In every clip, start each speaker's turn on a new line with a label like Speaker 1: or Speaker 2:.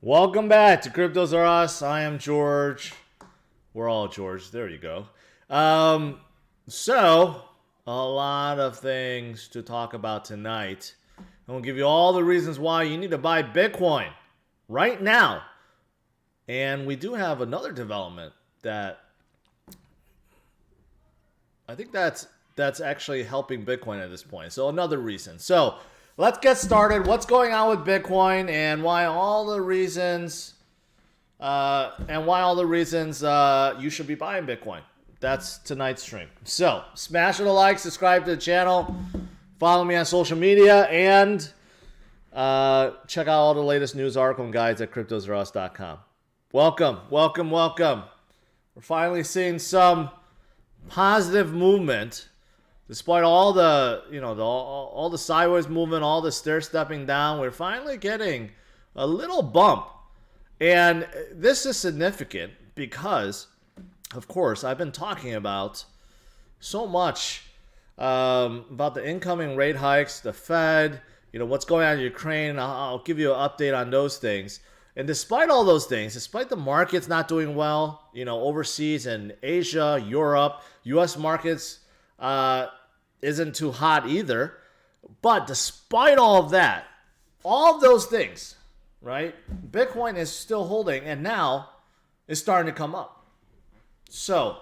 Speaker 1: Welcome back to CryptosRUs. I am George. We're all George. There you go. So, a lot of things to talk about tonight. I'm going to give you all the reasons why you need to buy Bitcoin right now. And we do have another development that I think that's actually helping Bitcoin at this point. So, another reason. So, let's get started. What's going on with Bitcoin and why all the reasons you should be buying Bitcoin. That's tonight's stream. So smash the like, subscribe to the channel, follow me on social media, and check out all the latest news article and guides at CryptosRUs.com. Welcome. We're finally seeing some positive movement. Despite all the, all the sideways movement, all the stair stepping down, we're finally getting a little bump. And this is significant because, of course, I've been talking about so much about the incoming rate hikes, the Fed, what's going on in Ukraine. I'll give you an update on those things. And despite all those things, despite the markets not doing well, overseas in Asia, Europe, U.S. markets, isn't too hot either. But despite all of that, all of those things, right? Bitcoin is still holding and now is starting to come up. So,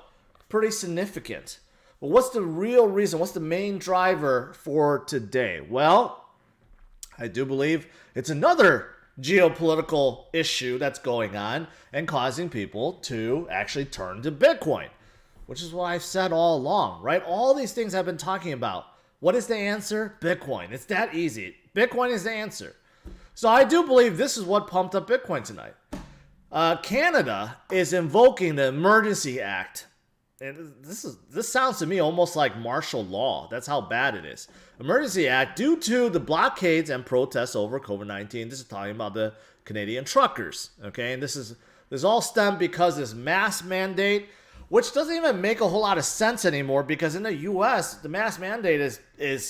Speaker 1: pretty significant. But what's the real reason? What's the main driver for today? Well, I do believe it's another geopolitical issue that's going on and causing people to actually turn to Bitcoin. Which is what I've said all along, right? All these things I've been talking about. What is the answer? Bitcoin. It's that easy. Bitcoin is the answer. So I do believe this is what pumped up Bitcoin tonight. Canada is invoking the Emergency Act. And this sounds to me almost like martial law. That's how bad it is. Emergency Act due to the blockades and protests over COVID-19. This is talking about the Canadian truckers. Okay, and this all stemmed because this mask mandate, which doesn't even make a whole lot of sense anymore because in the U.S., the mask mandate is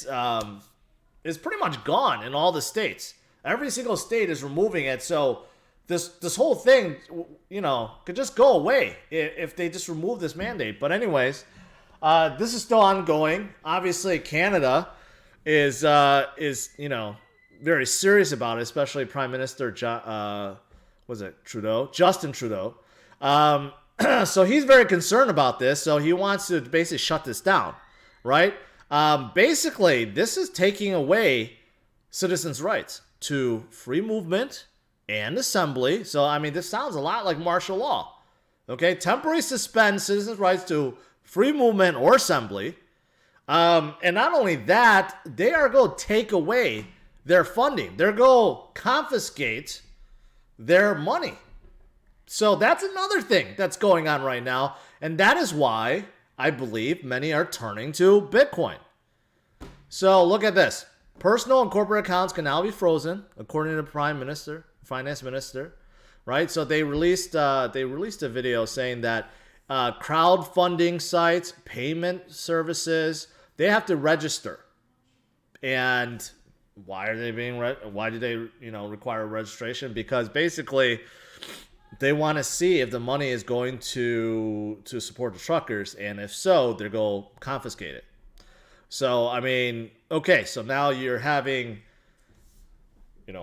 Speaker 1: pretty much gone in all the states. Every single state is removing it. So this whole thing, could just go away if they just remove this mandate. But anyways, this is still ongoing. Obviously, Canada is very serious about it, especially Prime Minister Justin Trudeau. So he's very concerned about this. So he wants to basically shut this down, right? Basically, this is taking away citizens' rights to free movement and assembly. So, this sounds a lot like martial law. Okay, temporarily suspend citizens' rights to free movement or assembly. And not only that, they are going to take away their funding. They're going to confiscate their money. So that's another thing that's going on right now. And that is why I believe many are turning to Bitcoin. So look at this. Personal and corporate accounts can now be frozen, according to the finance minister, right? So they released a video saying that crowdfunding sites, payment services, they have to register. And why do they require registration? Because basically they want to see if the money is going to support the truckers, and if so, they're going to confiscate it. So, okay, so now you're having,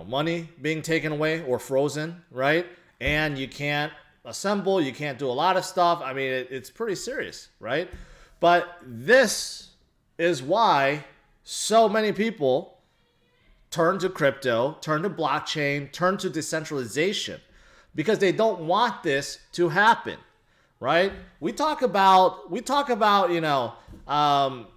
Speaker 1: money being taken away or frozen, right? And you can't assemble, you can't do a lot of stuff. It's pretty serious, right? But this is why so many people turn to crypto, turn to blockchain, turn to decentralization. Because they don't want this to happen, right? We talk about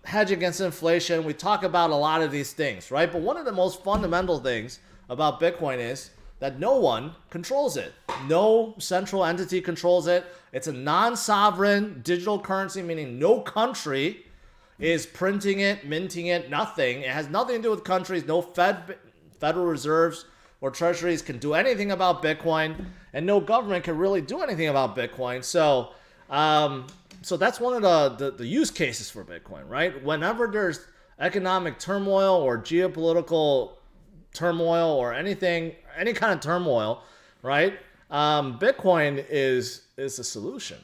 Speaker 1: hedge against inflation. We talk about a lot of these things, right? But one of the most fundamental things about Bitcoin is that no one controls it. No central entity controls it. It's a non-sovereign digital currency, meaning no country is printing it, minting it, nothing. It has nothing to do with countries. No Federal Reserves or treasuries can do anything about Bitcoin, and no government can really do anything about Bitcoin. So that's one of the use cases for Bitcoin, right? Whenever there's economic turmoil or geopolitical turmoil or any kind of turmoil, right? Bitcoin is a solution.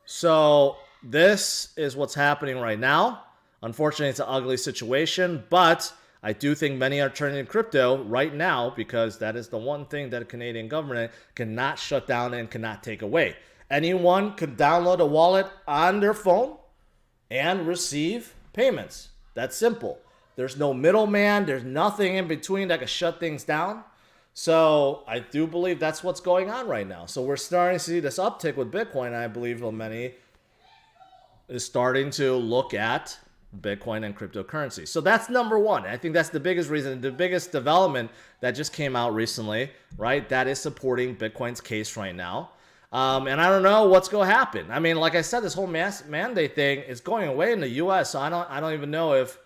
Speaker 1: So this is what's happening right now. Unfortunately, it's an ugly situation, but I do think many are turning to crypto right now because that is the one thing that the Canadian government cannot shut down and cannot take away. Anyone could download a wallet on their phone and receive payments. That's simple. There's no middleman. There's nothing in between that can shut things down. So I do believe that's what's going on right now. So we're starting to see this uptick with Bitcoin. I believe many is starting to look at Bitcoin and cryptocurrency. So that's number one. I think that's the biggest reason, the biggest development that just came out recently, right? That is supporting Bitcoin's case right now. And I don't know what's going to happen. I mean, like I said, this whole mandate thing is going away in the U.S. So I don't even know if,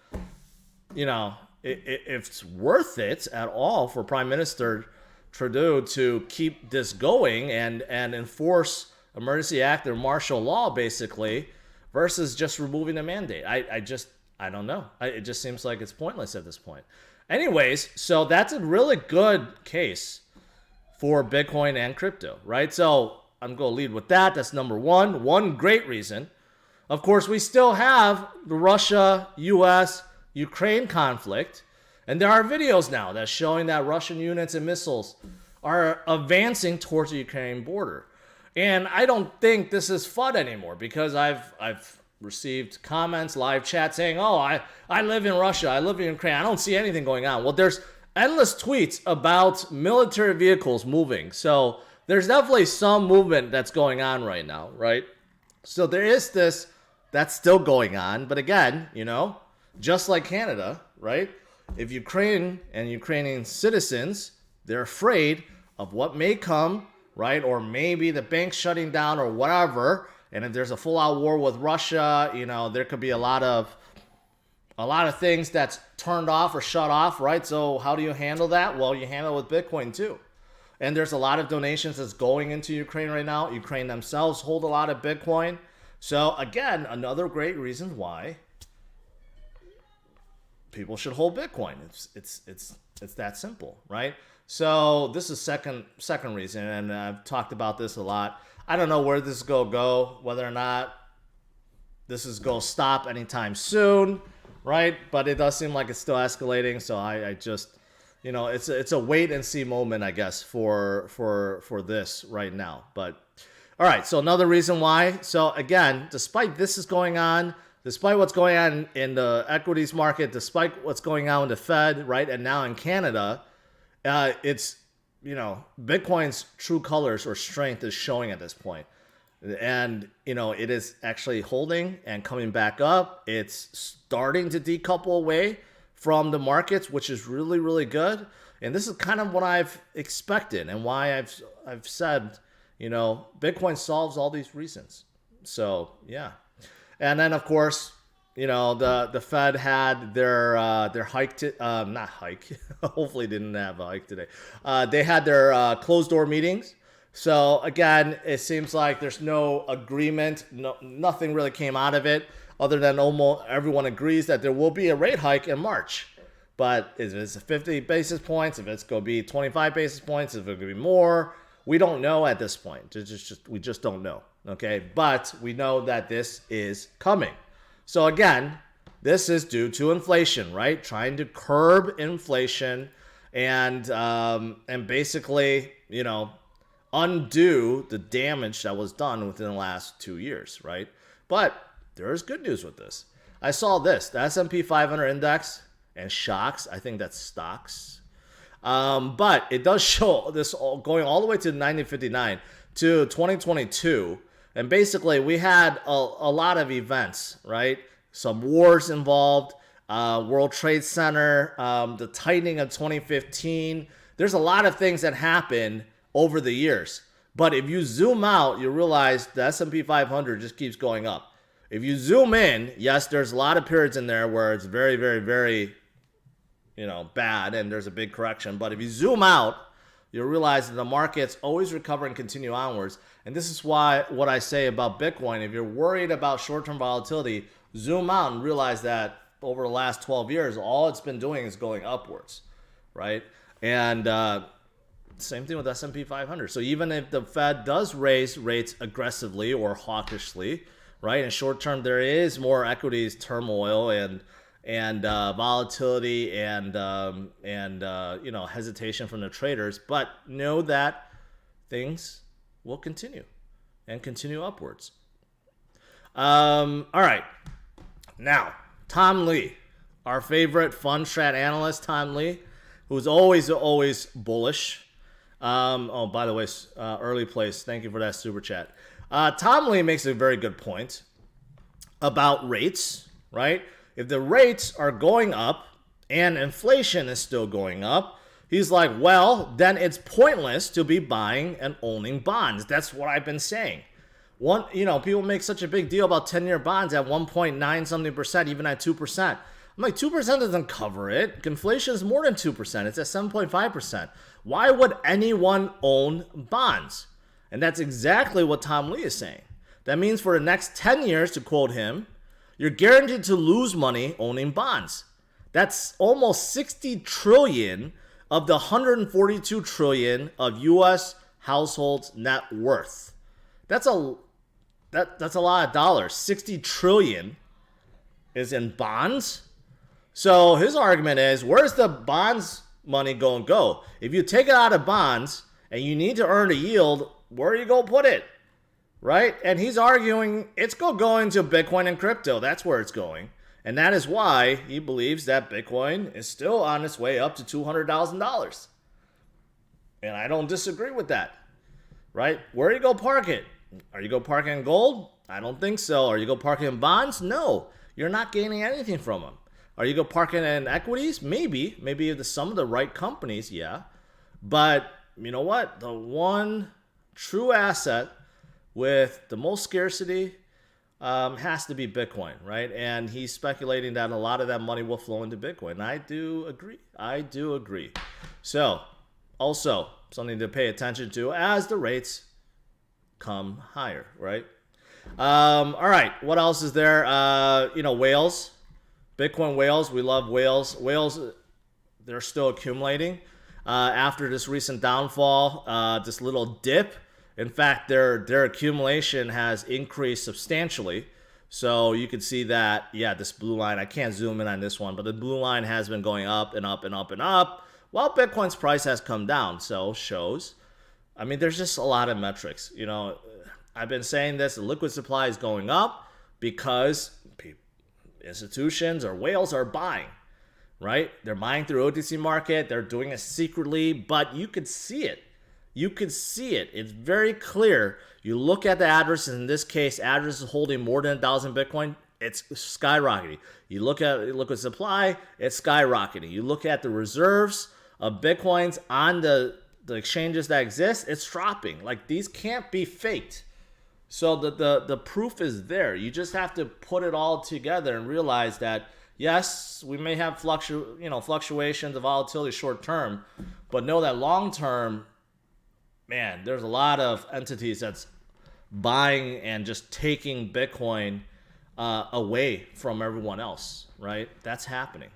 Speaker 1: if it's worth it at all for Prime Minister Trudeau to keep this going and enforce emergency act or martial law basically versus just removing the mandate. I don't know. It just seems like it's pointless at this point. Anyways, so that's a really good case for Bitcoin and crypto, right? So I'm going to lead with that. That's number one. One great reason. Of course, we still have the Russia, U.S., Ukraine conflict. And there are videos now that's showing that Russian units and missiles are advancing towards the Ukrainian border. And I don't think this is FUD anymore because I've received comments, live chat saying, oh, I live in Russia, I live in Ukraine, I don't see anything going on. Well, there's endless tweets about military vehicles moving. So there's definitely some movement that's going on right now, right? So there is this that's still going on. But again, just like Canada, right? If Ukraine and Ukrainian citizens, they're afraid of what may come, right? Or maybe the bank shutting down or whatever. And if there's a full-out war with Russia, there could be a lot of things that's turned off or shut off, right? So how do you handle that? Well, you handle it with Bitcoin too. And there's a lot of donations that's going into Ukraine right now. Ukraine themselves hold a lot of Bitcoin. So again, another great reason why people should hold Bitcoin. It's that simple, right? So this is second reason, and I've talked about this a lot. I don't know where this is going to go, whether or not this is going to stop anytime soon, right? But it does seem like it's still escalating. So I just, it's a wait and see moment, I guess, for this right now. But all right, so another reason why. So again, despite this is going on, despite what's going on in the equities market, despite what's going on in the Fed, right, and now in Canada, it's, Bitcoin's true colors or strength is showing at this point. And, it is actually holding and coming back up. It's starting to decouple away from the markets, which is really, really good. And this is kind of what I've expected and why I've said, Bitcoin solves all these reasons. So, yeah. And then, of course, the Fed had their hike, not hike, hopefully didn't have a hike today. They had their closed door meetings. So again, it seems like there's no agreement. Nothing really came out of it other than almost everyone agrees that there will be a rate hike in March. But if it's 50 basis points, if it's going to be 25 basis points, if it's going to be more, we don't know at this point. We just don't know. Okay, but we know that this is coming. So again, this is due to inflation, right? Trying to curb inflation and basically, undo the damage that was done within the last 2 years, right? But there is good news with this. I saw this, the S&P 500 index and shocks. I think that's stocks. But it does show this going all the way to 1959 to 2022. And basically, we had a lot of events, right? Some wars involved, World Trade Center, the tightening of 2015. There's a lot of things that happened over the years. But if you zoom out, you realize the S&P 500 just keeps going up. If you zoom in, yes, there's a lot of periods in there where it's very, very, very, bad, and there's a big correction. But if you zoom out, you'll realize that the markets always recover and continue onwards. And this is why what I say about Bitcoin, if you're worried about short-term volatility, zoom out and realize that over the last 12 years, all it's been doing is going upwards, right? And Same thing with S&P 500. So even if the Fed does raise rates aggressively or hawkishly, right, in short term there is more equities turmoil and volatility and you know, hesitation from the traders, but know that things will continue and continue upwards. All right, now Tom Lee, our favorite fund strat analyst, Tom Lee, who's always bullish. Oh, by the way, early place, thank you for that super chat. Tom Lee makes a very good point about rates, right? If the rates are going up and inflation is still going up, he's like, well, then it's pointless to be buying and owning bonds. That's what I've been saying. You know, people make such a big deal about 10-year bonds at 1.9 something percent, even at 2%. I'm like, 2% doesn't cover it. Inflation is more than 2%. It's at 7.5%. Why would anyone own bonds? And that's exactly what Tom Lee is saying. That means for the next 10 years, to quote him, you're guaranteed to lose money owning bonds. That's almost 60 trillion of the 142 trillion of U.S. households' net worth. That's a lot of dollars. 60 trillion is in bonds. So his argument is, where's the bonds money going to go? If you take it out of bonds and you need to earn a yield, where are you going to put it? Right? And he's arguing it's going to go into Bitcoin and crypto. That's where it's going. And that is why he believes that Bitcoin is still on its way up to $200,000. And I don't disagree with that. Right? Where are you going to park it? Are you going to park it in gold? I don't think so. Are you going to park it in bonds? No. You're not gaining anything from them. Are you going to park it in equities? Maybe. Maybe some of the right companies, yeah. But you know what? The one true asset with the most scarcity has to be Bitcoin, right? And he's speculating that a lot of that money will flow into Bitcoin. I do agree. So, also something to pay attention to as the rates come higher, right? All right, what else is there? You know, whales, Bitcoin whales. We love whales. Whales, they're still accumulating after this recent downfall, this little dip. In fact, their accumulation has increased substantially. So you can see that, yeah, this blue line, I can't zoom in on this one, but the blue line has been going up and up and up and up, while Bitcoin's price has come down. So shows, I mean, there's just a lot of metrics. You know, I've been saying this, the liquid supply is going up because institutions or whales are buying, right? They're buying through OTC market. They're doing it secretly, but you could see it. You could see it. It's very clear. You look at the addresses. In this case, addresses holding more than 1,000 Bitcoin, it's skyrocketing. You look at liquid supply, it's skyrocketing. You look at the reserves of Bitcoins on the exchanges that exist, it's dropping. Like, these can't be faked. So the proof is there. You just have to put it all together and realize that, yes, we may have fluctuations of volatility short term, but know that long term, man, there's a lot of entities that's buying and just taking Bitcoin away from everyone else, right? That's happening.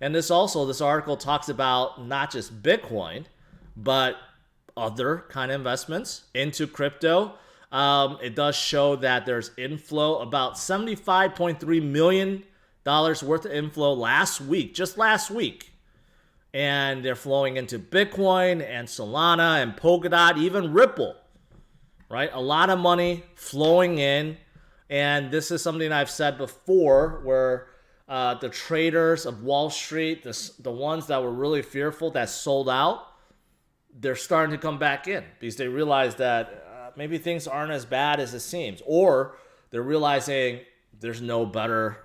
Speaker 1: And this article talks about not just Bitcoin, but other kind of investments into crypto. It does show that there's inflow, about $75.3 million worth of inflow just last week. And they're flowing into Bitcoin and Solana and Polkadot, even Ripple, right? A lot of money flowing in. And this is something I've said before, where the traders of Wall Street, the ones that were really fearful that sold out, they're starting to come back in because they realize that maybe things aren't as bad as it seems. Or they're realizing there's no better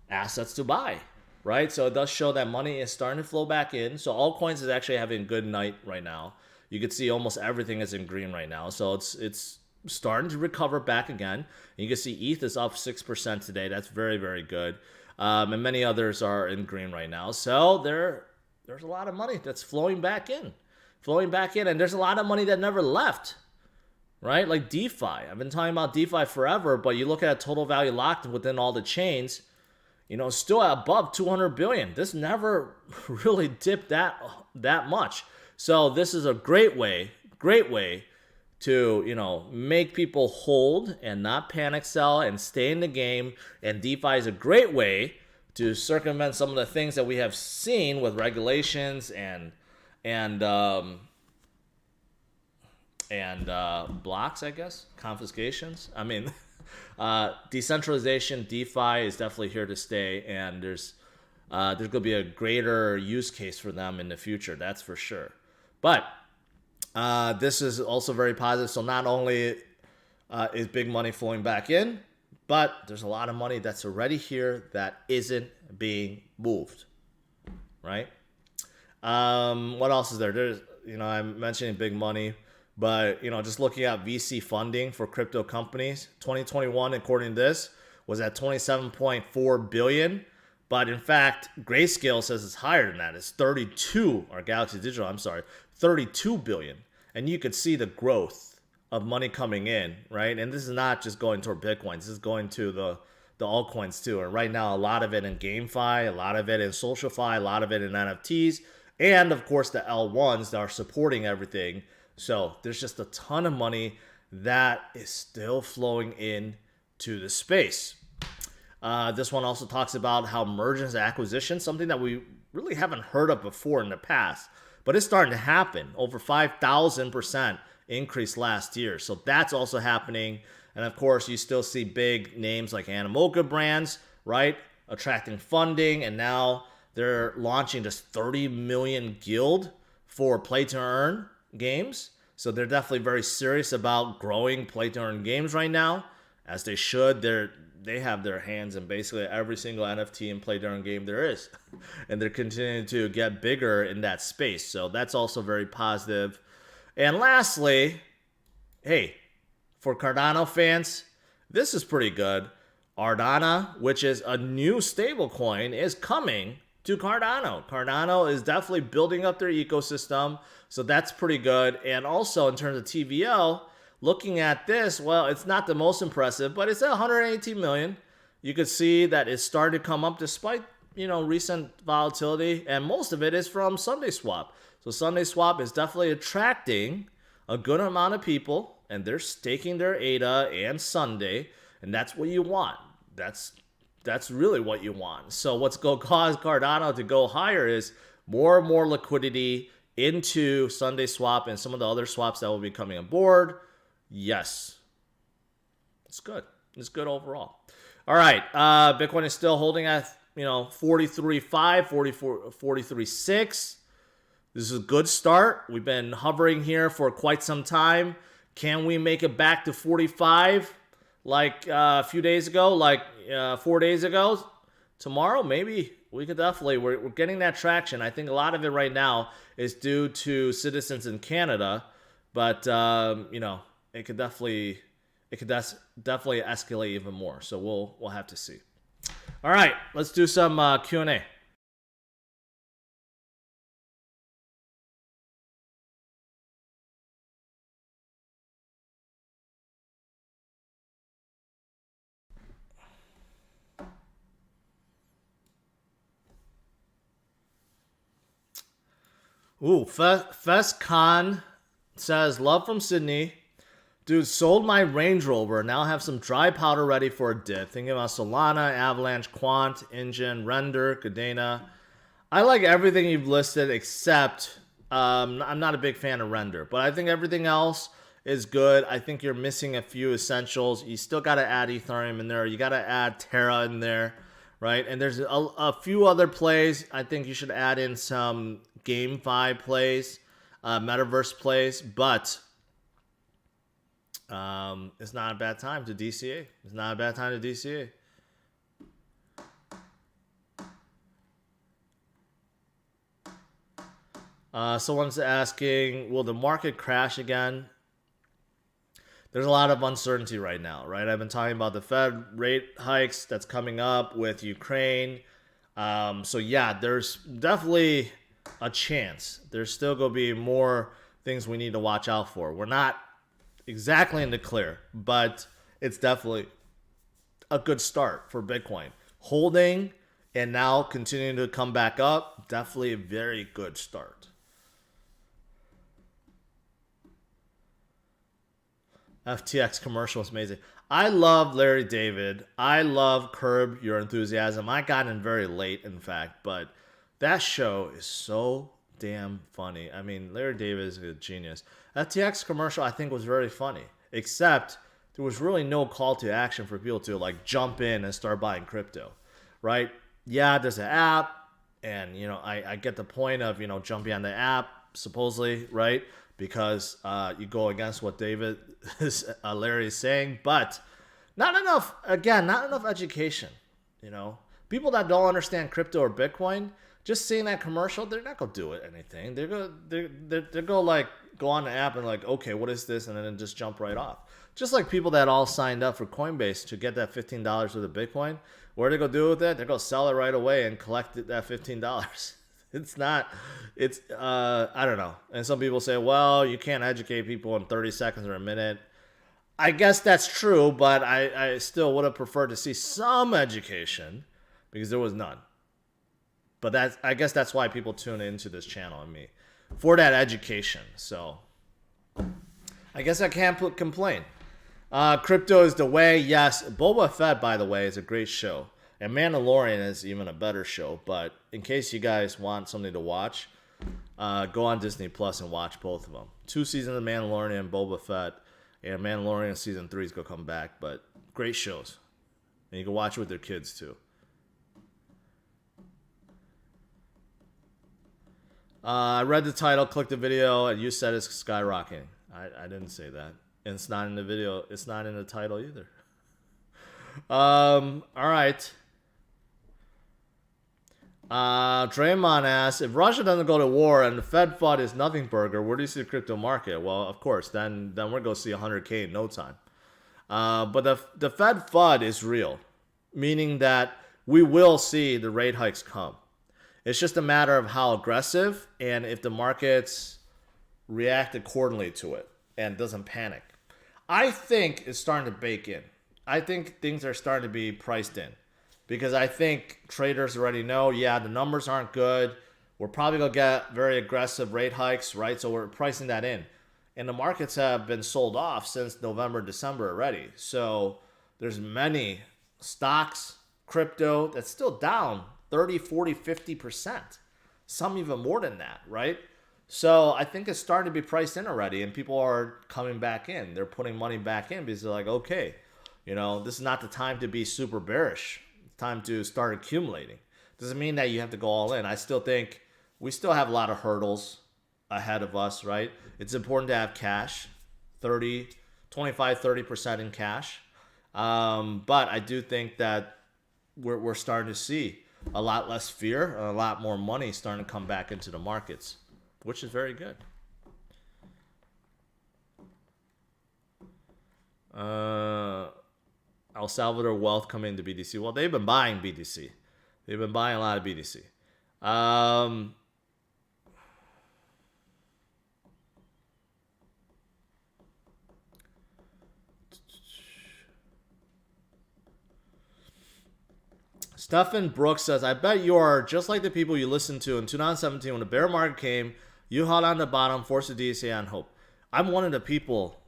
Speaker 1: assets to buy. Right, so it does show that money is starting to flow back in. So altcoins is actually having a good night right now. You can see almost everything is in green right now. So it's starting to recover back again. And you can see ETH is up 6% today. That's very, very good. And many others are in green right now. So there's a lot of money that's flowing back in. And there's a lot of money that never left. Right, like DeFi. I've been talking about DeFi forever, but you look at total value locked within all the chains, you know, still above 200 billion. This never really dipped that much. So this is a great way to, you know, make people hold and not panic sell and stay in the game. And DeFi is a great way to circumvent some of the things that we have seen with regulations and blocks, I guess, confiscations. I mean, decentralization, DeFi is definitely here to stay, and there's going to be a greater use case for them in the future, that's for sure. But this is also very positive. So not only is big money flowing back in, but there's a lot of money that's already here that isn't being moved, right? What else is there? There's, you know, I'm mentioning big money, but, you know, just looking at VC funding for crypto companies, 2021, according to this, was at 27.4 billion. But in fact, Grayscale says it's higher than that. It's 32, or Galaxy Digital, I'm sorry, 32 billion. And you could see the growth of money coming in, right? And this is not just going toward Bitcoin. This is going to the altcoins too. And right now, a lot of it in GameFi, a lot of it in SocialFi, a lot of it in NFTs, and of course the L1s that are supporting everything. So there's just a ton of money that is still flowing in to the space. This one also talks about how mergers and acquisitions, something that we really haven't heard of before in the past, but it's starting to happen. Over 5,000% increase last year. So that's also happening. And of course, you still see big names like Animoca brands, right, attracting funding. And now they're launching this 30 million guild for play to earn games. So they're definitely very serious about growing play to earn games right now, as they should. They have their hands in basically every single NFT and play to earn game there is. And they're continuing to get bigger in that space. So that's also very positive. And lastly, hey, for Cardano fans, this is pretty good. Ardana, which is a new stablecoin, is coming to Cardano. Cardano is definitely building up their ecosystem, so that's pretty good. And also in terms of TVL, looking at this, well, it's not the most impressive, but it's at 118 million. You could see that it's started to come up despite, you know, recent volatility, and most of it is from SundaeSwap. So SundaeSwap is definitely attracting a good amount of people, and they're staking their ADA and Sunday, and that's what you want. That's really what you want. So what's going to cause Cardano to go higher is more and more liquidity into SundaeSwap and some of the other swaps that will be coming on board. Yes, it's good. It's good overall. All right, Bitcoin is still holding at, you know, 43.5, 43.6. This is a good start. We've been hovering here for quite some time. Can we make it back to 45 like a few days ago, like 4 days ago? Tomorrow, maybe. We could definitely. We're getting that traction. I think a lot of it right now is due to citizens in Canada, but you know, it could definitely escalate even more. So we'll have to see. All right, let's do some Q&A. Ooh, Fest Khan says, love from Sydney. Dude, sold my Range Rover. Now have some dry powder ready for a dip. Thinking about Solana, Avalanche, Quant, Engine, Render, Cardano. I like everything you've listed except I'm not a big fan of Render. But I think everything else is good. I think you're missing a few essentials. You still got to add Ethereum in there. You got to add Terra in there, right? And there's a few other plays. I think you should add in some GameFi plays, Metaverse plays, but it's not a bad time to DCA. It's not a bad time to DCA. Someone's asking, will the market crash again? There's a lot of uncertainty right now, right? I've been talking about the Fed rate hikes that's coming up with Ukraine. So yeah, there's definitely a chance. There's still going to be more things we need to watch out for. We're not exactly in the clear, but it's definitely a good start for Bitcoin. Holding and now continuing to come back up, definitely a very good start. FTX commercial was amazing. I love Larry David. I love Curb Your Enthusiasm. I got in very late, in fact, but that show is so damn funny. I mean, Larry David is a genius. FTX commercial, I think, was very funny, except there was really no call to action for people to like jump in and start buying crypto, right? Yeah, there's an app, and I get the point of jumping on the app supposedly, right? Because you go against what Larry is saying, but not enough. Again, not enough education. People that don't understand crypto or Bitcoin, just seeing that commercial, they're not gonna do anything. They're gonna go on the app and like, okay, what is this, and then just jump right off. Just like people that all signed up for Coinbase to get that $15 worth of Bitcoin, what are they gonna do with it? They're gonna sell it right away and collect that $15. I don't know. And some people say, well, you can't educate people in 30 seconds or a minute. I guess that's true, but I still would have preferred to see some education because there was none. But I guess that's why people tune into this channel and me, for that education. So I guess I can't complain. Crypto is the way. Yes, Boba Fett, by the way, is a great show. And Mandalorian is even a better show. But in case you guys want something to watch, go on Disney Plus and watch both of them. 2 seasons of Mandalorian and Boba Fett. And Mandalorian season 3 is going to come back. But great shows. And you can watch it with your kids too. I read the title, clicked the video, and you said it's skyrocketing. I didn't say that. And it's not in the video. It's not in the title either. All right. Draymond asks, if Russia doesn't go to war and the Fed FUD is nothing burger, where do you see the crypto market? Well, of course, then we're going to see 100K in no time. But the Fed FUD is real, meaning that we will see the rate hikes come. It's just a matter of how aggressive and if the markets react accordingly to it and doesn't panic. I think it's starting to bake in. I think things are starting to be priced in because I think traders already know, yeah, the numbers aren't good. We're probably going to get very aggressive rate hikes, right? So we're pricing that in. And the markets have been sold off since November, December already. So there's many stocks, crypto that's still down 30, 40, 50%. Some even more than that, right? So I think it's starting to be priced in already and people are coming back in. They're putting money back in because they're like, okay, this is not the time to be super bearish. It's time to start accumulating. Doesn't mean that you have to go all in. I still think we still have a lot of hurdles ahead of us, right? It's important to have cash, 25-30% in cash. But I do think that we're starting to see a lot less fear and a lot more money starting to come back into the markets, which is very good. El Salvador Wealth coming into BTC. Well, they've been buying BTC. They've been buying a lot of BTC. Stephen Brooks says, I bet you are just like the people you listened to in 2017 when the bear market came. You held on the bottom, forced the DCA on hope. I'm one of the people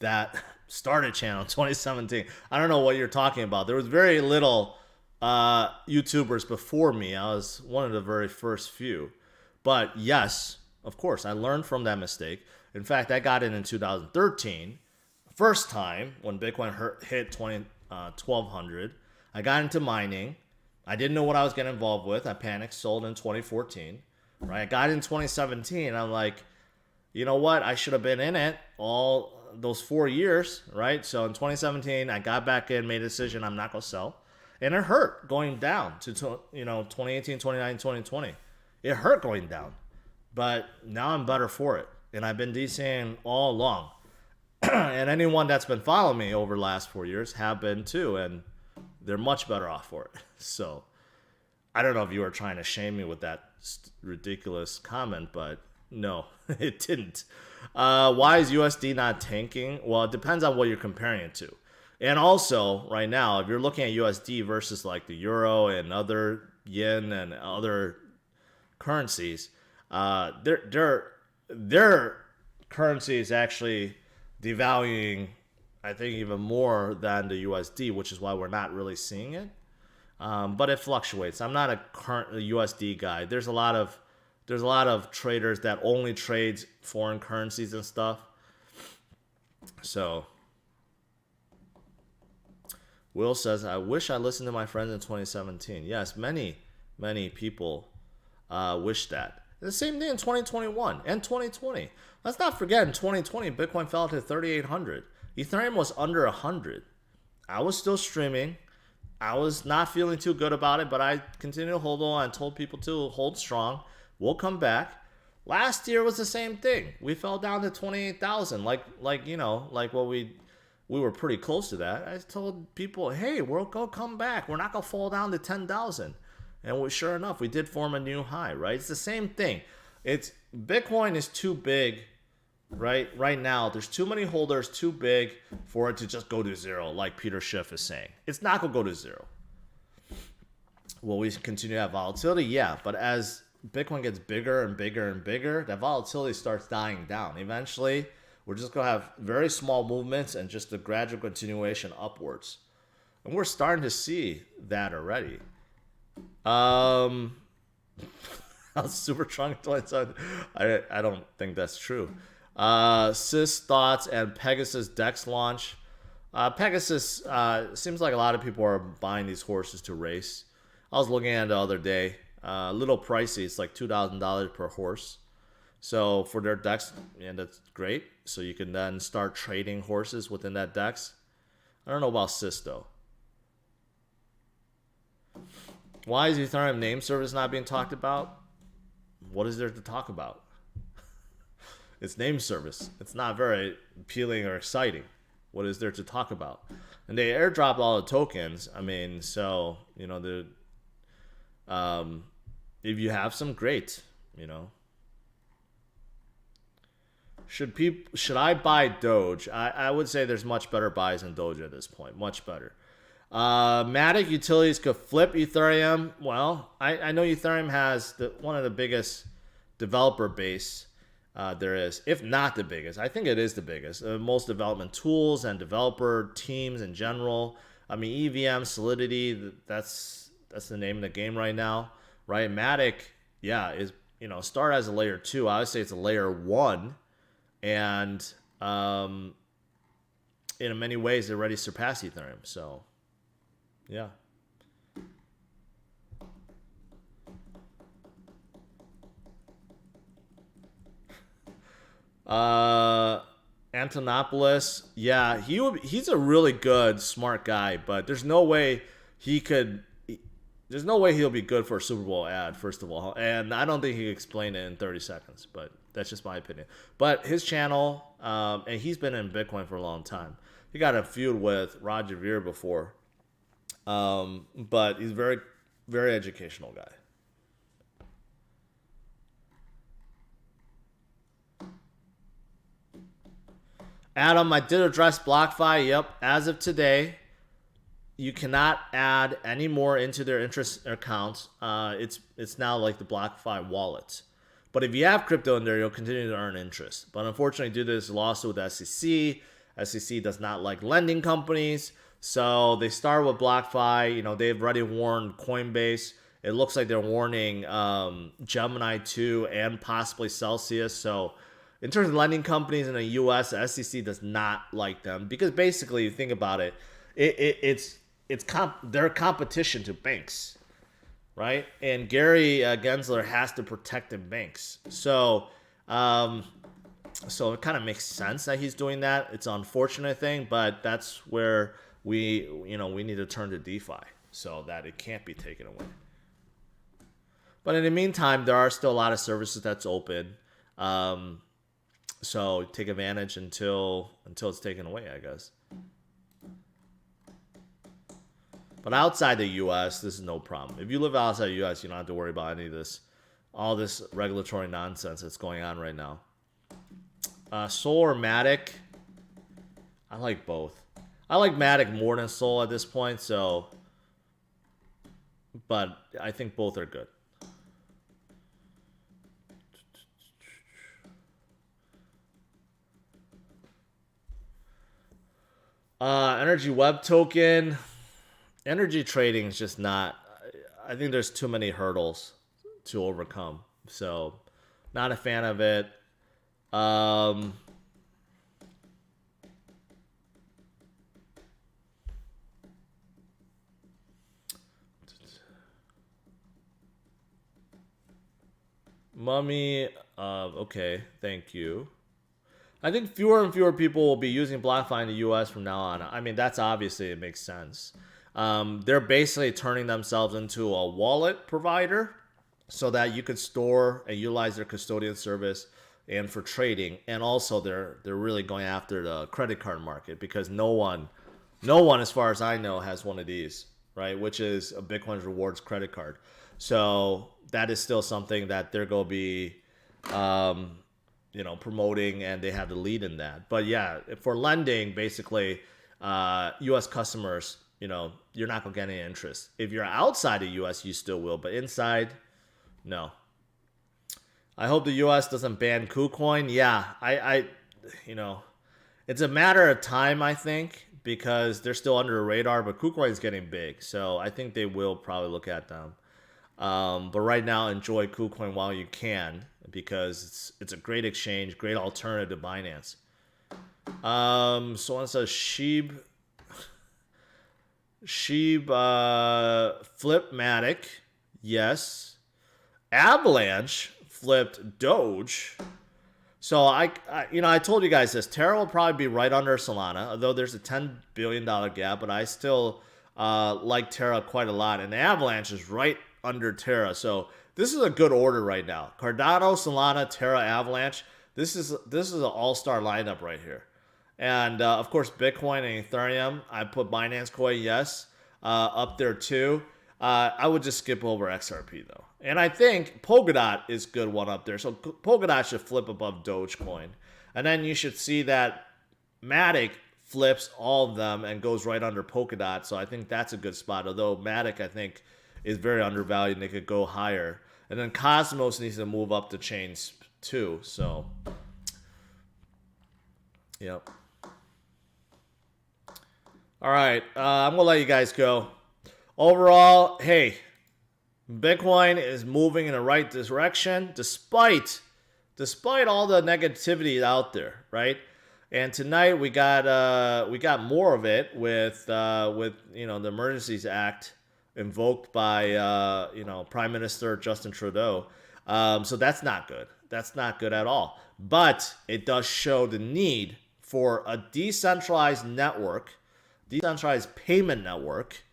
Speaker 1: that started channel in 2017. I don't know what you're talking about. There was very little YouTubers before me. I was one of the very first few. But yes, of course, I learned from that mistake. In fact, I got in 2013, first time when Bitcoin hit 1,200. I got into mining. I didn't know what I was getting involved with. I panicked, sold in 2014. Right? I got in 2017. I'm like, you know what? I should have been in it all those 4 years, right? So in 2017, I got back in, made a decision I'm not going to sell. And it hurt going down to 2018, 2019, 2020. It hurt going down. But now I'm better for it. And I've been DCing all along. And anyone that's been following me over the last 4 years have been too. And they're much better off for it. So I don't know if you were trying to shame me with that ridiculous comment, but no, it didn't. Why is USD not tanking? Well, it depends on what you're comparing it to. And also, right now, if you're looking at USD versus like the euro and other yen and other currencies, their currency is actually devaluing I think even more than the USD, which is why we're not really seeing it. But it fluctuates. I'm not a current USD guy. There's a lot of traders that only trades foreign currencies and stuff. So Will says, I wish I listened to my friends in 2017. Yes, many people wish that. The same thing in 2021 and 2020. Let's not forget, in 2020, Bitcoin fell to 3,800. Ethereum was under 100. I was still streaming. I was not feeling too good about it, but I continued to hold on and told people to hold strong. We'll come back. Last year was the same thing. We fell down to 28,000. Like what we were pretty close to that. I told people, hey, we'll go come back. We're not going to fall down to 10,000. And sure enough, we did form a new high, right? It's the same thing. It's Bitcoin is too big, right? Right now, there's too many holders, too big for it to just go to zero, like Peter Schiff is saying. It's not going to go to zero. Will we continue to have volatility? Yeah, but as Bitcoin gets bigger and bigger and bigger, that volatility starts dying down. Eventually, we're just going to have very small movements and just a gradual continuation upwards. And we're starting to see that already. I was super strong 27. I don't think that's true. Sis thoughts and Pegasus Dex launch. Pegasus seems like a lot of people are buying these horses to race. I was looking at it the other day. A little pricey. It's like $2,000 per horse. So for their Dex, yeah, that's great. So you can then start trading horses within that Dex. I don't know about Sis though. Why is Ethereum name service not being talked about? What is there to talk about? It's name service. It's not very appealing or exciting. What is there to talk about? And they airdropped all the tokens. I mean, so, you know, if you have some, great, you know. Should I buy Doge? I would say there's much better buys in Doge at this point. Much better. Matic utilities could flip Ethereum. Well, I know Ethereum has one of the biggest developer base there is, if not the biggest. I think it is the biggest. Most development tools and developer teams in general. I mean, EVM, Solidity, that's the name of the game right now, right? Matic, yeah, is, you know, start as a layer 2. I would say it's a layer 1. And in many ways, they already surpassed Ethereum. So, yeah. Antonopoulos, yeah, he's a really good, smart guy, but there's no way there's no way he'll be good for a Super Bowl ad, first of all. And I don't think he can explain it in 30 seconds, but that's just my opinion. But his channel, and he's been in Bitcoin for a long time. He got a feud with Roger Ver before. But he's a very, very educational guy. Adam, I did address BlockFi. Yep, as of today, you cannot add any more into their interest accounts. It's now like the BlockFi wallet. But if you have crypto in there, you'll continue to earn interest. But unfortunately, due to this lawsuit with the SEC does not like lending companies. So they start with BlockFi. You know, they've already warned Coinbase. It looks like they're warning Gemini 2 and possibly Celsius. So in terms of lending companies in the U.S., the SEC does not like them because basically, you think about it, they're competition to banks, right? And Gary Gensler has to protect the banks. So it kind of makes sense that he's doing that. It's an unfortunate thing, but that's where we need to turn to DeFi so that it can't be taken away. But in the meantime, there are still a lot of services that's open. So take advantage until it's taken away, I guess. But outside the U.S., this is no problem. If you live outside the U.S., you don't have to worry about any of this, all this regulatory nonsense that's going on right now. Sol or Matic? I like both. I like Matic more than Sol at this point, so. But I think both are good. Energy Web token. Energy trading is just not. I think there's too many hurdles to overcome. So, not a fan of it. Mummy, okay, thank you. I think fewer and fewer people will be using BlockFi in the US from now on. I mean, that's obviously, it makes sense. They're basically turning themselves into a wallet provider so that you could store and utilize their custodian service and for trading. And also they're really going after the credit card market because no one, as far as I know, has one of these, right? Which is a Bitcoin rewards credit card. So that is still something that they're going to be, promoting, and they have the lead in that. But yeah, for lending, basically, U.S. customers, you're not going to get any interest. If you're outside the U.S., you still will, but inside, no. I hope the U.S. doesn't ban KuCoin. Yeah, it's a matter of time, I think, because they're still under the radar, but KuCoin's getting big, so I think they will probably look at them. But right now, enjoy KuCoin while you can, because it's a great exchange, great alternative to Binance. Someone says Flipmatic, yes. Avalanche flipped Doge. So I told you guys this. Terra will probably be right under Solana, although there's a $10 billion gap, but I still like Terra quite a lot, and Avalanche is right under Terra. So this is a good order right now. Cardano, Solana, Terra, Avalanche. This is an all-star lineup right here. And of course, Bitcoin and Ethereum. I put Binance Coin, yes, up there too. I would just skip over XRP though. And I think Polkadot is a good one up there. So Polkadot should flip above Dogecoin. And then you should see that Matic flips all of them and goes right under Polkadot. So I think that's a good spot. Although Matic, I think, is very undervalued and they could go higher. And then Cosmos needs to move up the chains too. So, yep. All right, I'm going to let you guys go. Overall, hey, Bitcoin is moving in the right direction despite all the negativity out there, right? And tonight we got more of it with the Emergencies Act invoked by Prime Minister Justin Trudeau. So that's not good. That's not good at all. But it does show the need for a decentralized network, decentralized payment network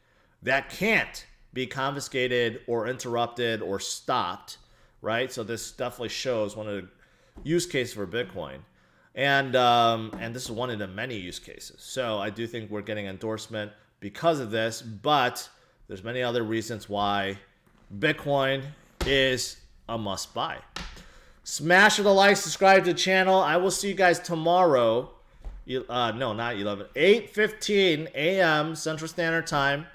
Speaker 1: that can't be confiscated or interrupted or stopped, right? So this definitely shows one of the use cases for Bitcoin. And this is one of the many use cases. So I do think we're getting endorsement because of this, but there's many other reasons why Bitcoin is a must buy. Smash the like, subscribe to the channel. I will see you guys tomorrow. No, not 11. 8:15 a.m. Central Standard Time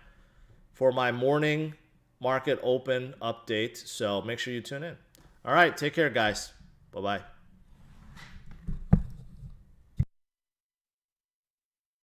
Speaker 1: for my morning market open update. So make sure you tune in. All right, take care, guys. Bye-bye.